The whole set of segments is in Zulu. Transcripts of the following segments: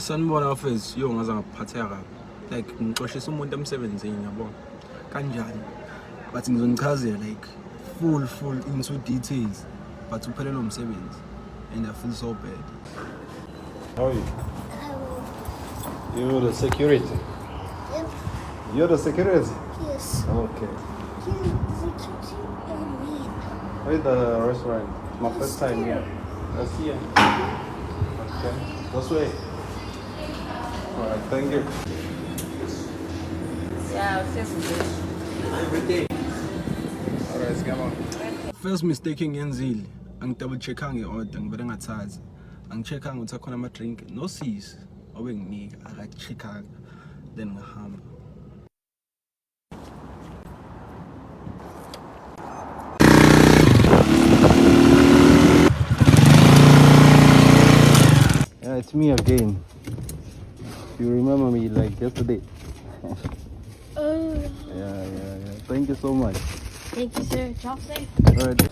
Sanibona mfethu, yo ngaze ngaphatheka kabi. Like ngixoshisa umuntu emsebenzini yabo. Kanjani? But ngizonichazela like full into details. But uphelele umsebenzi and I feel so bad. How are you? You're the security? Yep. You're the security? Yes. Okay. Where is the restaurant? My first time here. Let's see. Okay. This way. Alright, thank you. Yeah, Every day. Alright, come on. First mistake ngiyenzile. Angidouble checkanga i-order ngibele ngathathi. Angicheckanga ukuthi akhona ama drink no sis obenginika akacheckanga then ngahamba. Yeah, it's me again. You remember me like yesterday? Yeah. Thank you so much. Thank you, sir. Drop safe. Alright.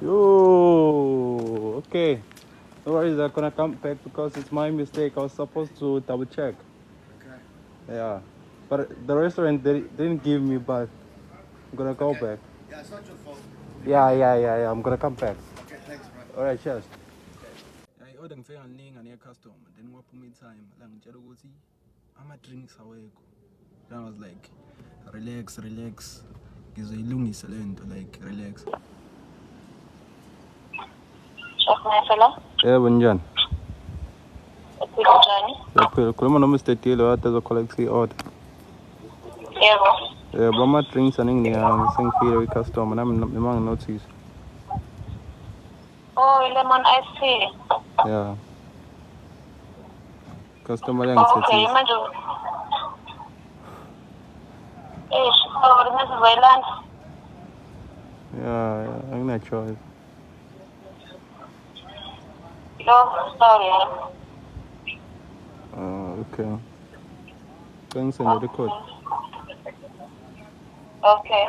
Yo, okay. No worries, I'm gonna come back because it's my mistake. I was supposed to double check. Okay. Yeah. But the restaurant they didn't give me, but I'm gonna go back. Yeah, it's not your fault. Yeah. I'm gonna come back. Okay, thanks bro. Alright, cheers. I-order ngifika nginingi ne-customer then waphuma i-time la ngitshela ukuthi ama-drinks awekho. Then I was like relax ngizoyilungisa le nto like relax. Hello. Yebo njani? Njani? Yaphela khuluma noma Mr. Dilo ade zocollect i-order. Yebo. Yebo ama-drinks aningi sengifile kwi-customer nami noma nginotice. Oh, lemon ice tea. Yeah. Customer Okay, yangisethile. manje. Sorry, Mrs. Wayland. Yeah, angina choice. Sorry. Okay. Thanks and the code. Okay.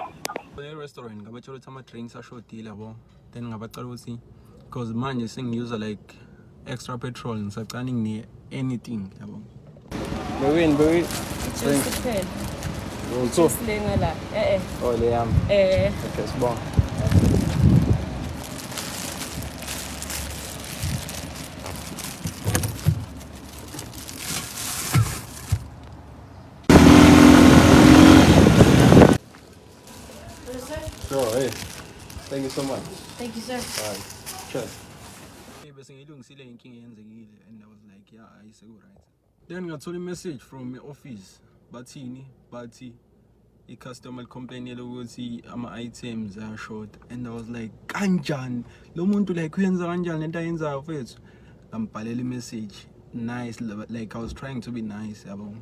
E-restaurant ngabatshela ukuthi ama-drinks ashodile yabo then ngabacela ukuthi because manje sengiuser like extra petrol ngisacane ngine anything yabo. Bewin. Just the pen. So. Just lengala. Oh, le yami. Okay, sibonga. Sure, hey. Thank you so much. Thank you, sir. Alright. Cheers. Bese ngiyilungisile inkinga eyenzekile and I was like yeah ayiseku-right. Then ngathola i-message from i-office bathi i-customer complainele ukuthi ama-items ayashort and I was like kanjani lo muntu like uyenza kanjani lento ayenzayo mfethu ngambhalela i-message nice like I was trying to be nice yabo.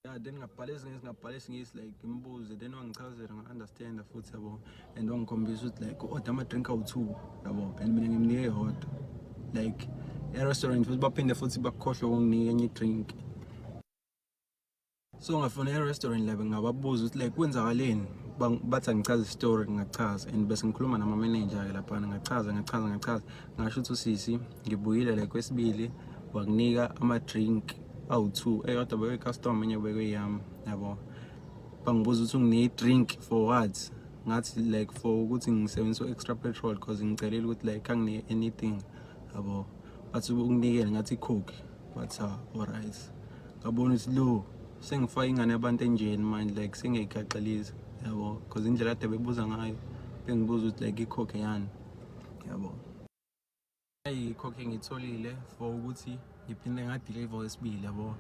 Yeah, then ngabhala isingisi like imbuze then wangichazela nga-understand futhi yabo and wangikhombisa ukuthi like u-order ama-drink awu-2 yabo and mina ngimnike i-hot like e-restaurant futhi baphinde futhi bakukhohlwe ukunginika enye i-drink. So ngafuna e-restaurant labo ngababuza ukuthi like kwenzakaleni bathi angichaze i-story ngachaza and bese ngikhuluma nama-manager-ke laphana ngachaza ngasho ukuthi usisi ngibuyile like kwesibili wakunika ama-drink awu-2 eyodwa bekwe-customer enye bekweyami yabo. Bangibuza ukuthi unginike i-drink for what ngathi like for ukuthi ngisebenzise extra petrol because ngicelile ukuthi like anginike anything yabo bathi ukunikele ngathi i-coke bathi alright. Ngabona ukuthi lo sengifaka ingane yabantu enjeni manje like sengiyayigaqelisa yabo because indlela ade bebuza ngayo bengibuza ukuthi like i-coke yani yabo. I-coke ngitholile for ukuthi ngiphinde ngadeliver esibili yabo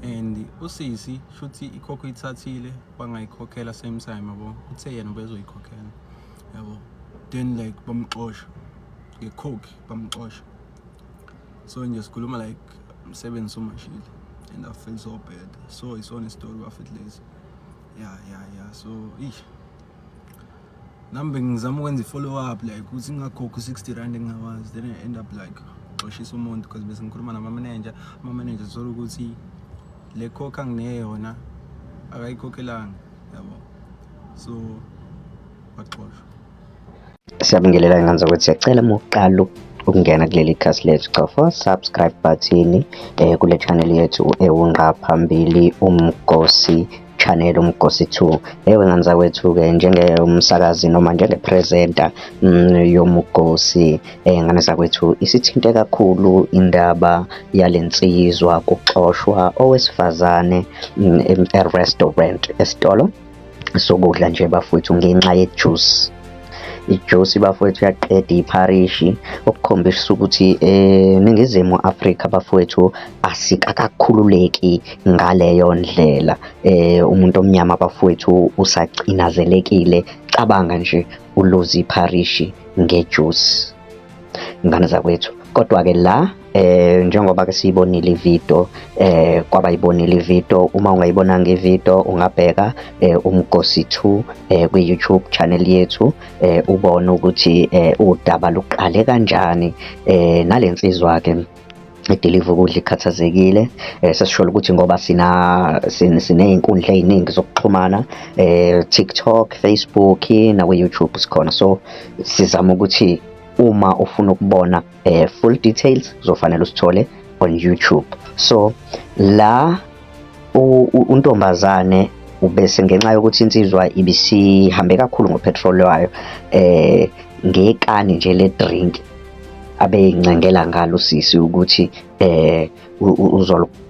and usisi shuthi i-coke ithathile bangayikhokhela same time yabo uthe yena bezoyikhokhela yabo then like bamxosha nge-coke bamxosha. So nje sikhuluma like umsebenzi umashile and I feel so bad. So it's on a story of it later. Yeah. So nambe ngizama ukwenza i-follow up like ukuthi ngingakhokhi 60 rand engingawazi then I end up like xoshisa umuntu because bese ngikhuluma ama-manager sola ukuthi le coke anginike yona akayikhokhelanga yabo so baxoshwa. Siyabingelela nganza ukuthi siyacela uma uqala ukungena kuleli khasi lethu. Cofa subscribe button kule channel yethu ewunqa phambili Umgosi channel, Umgosi 2. Wengane zakwethu-ke njengomsakazi noma njengepresenter yoMgosi, ngane zakwethu isithinte kakhulu indaba yalensizwa kuxoshwa owesifazane e-restaurant, esitolo sokudla nje bafowethu, ngenxa yejuice. Ijuice bafowethu yaqeda ipharishi, okukhombisa ukuthi eNingizimu Afrika bafowethu asikakakhululeki ngaleyo ndlela. Umuntu omnyama bafowethu usacinazelekile, cabanga nje uluzi ipharishi ngejuice, ngane zakwethu. Kodwa-ke la njengoba-ke siyibonile ividiyo, kwabayibonile ividiyo, uma ungayibonanga ividiyo ungabheka Umgosi 2 kwi-YouTube channel yethu, ubone ukuthi udaba luqale kanjani. Nalensizwa-ke idiliva ukudla ikhathazekile. Sesisho ukuthi ngoba siney'nkundla ey'ningi zokuxhumana, TikTok, Facebook nakwi-YouTube sikhona, so sizama ukuthi uma ufuna ukubona full details uzofanele usithole on YouTube. So la untombazane ubese ngenxa yokuthi insizwa ibisihambe kakhulu ngopetrol wayo ngekani nje le drink abeyincengela ngalo usisi ukuthi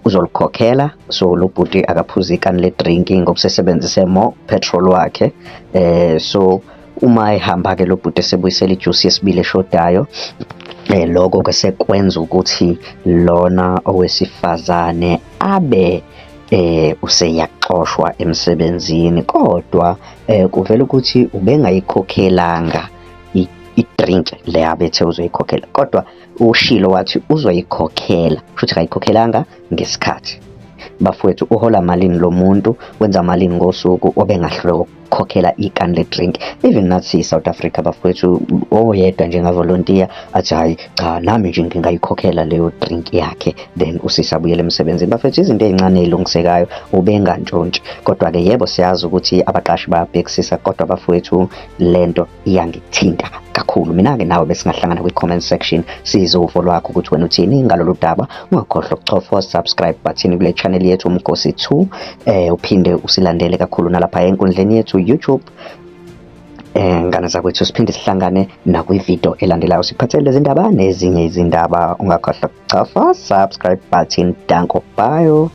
uzolikhokhela. So lo bhuti akaphuza ikani le drink ngoba sesebenzise more petrol wakhe. So uma ehamba-ke lo bhuti esebuyisela ijuice yesibili eshodayo, lokho-ke sekwenza ukuthi lona owesifazane abe useyaxoshwa emsebenzini, kodwa kuvela ukuthi ubengayikhokhelanga i-drink le abethe uzoyikhokhela, kodwa ushilo wathi uzoyikhokhela, futhi kayikhokhelanga ngesikhathi. Bafowethu, uhola malini lo muntu, wenza malini ngosuku obengahluleka ukukhokhela ikani le drink? Even nathi South Africa bafowethu, oyedwa njengavolontiya athi hayi cha nami nje ngingayikhokhela leyo drink yakhe, then usisabuyela emsebenzini. Bafowethu, izinto ey'ncane ey'lungisekayo ubengantshontshi. Kodwa-ke yebo siyazi ukuthi abaqashi bayabhekisisa, kodwa bafowethu lento iyangithinta kakhulu. Mina-ke nawe besingahlangana kwi-comment section sizwe uvo lwakho ukuthi wena uthini ngalolu daba. Ungakhohlwa ukuchofa subscribe button kule channel yethu Umgosi 2, uphinde usilandele kakhulu nalapha enkundleni yethu YouTube. Ngane zakwethu, siphinde sihlangane nakwividiyo elandelayo siphathele lezi ndaba nezinye izindaba. Ungakhohlwa ukuchofa subscribe button. Danko, bye.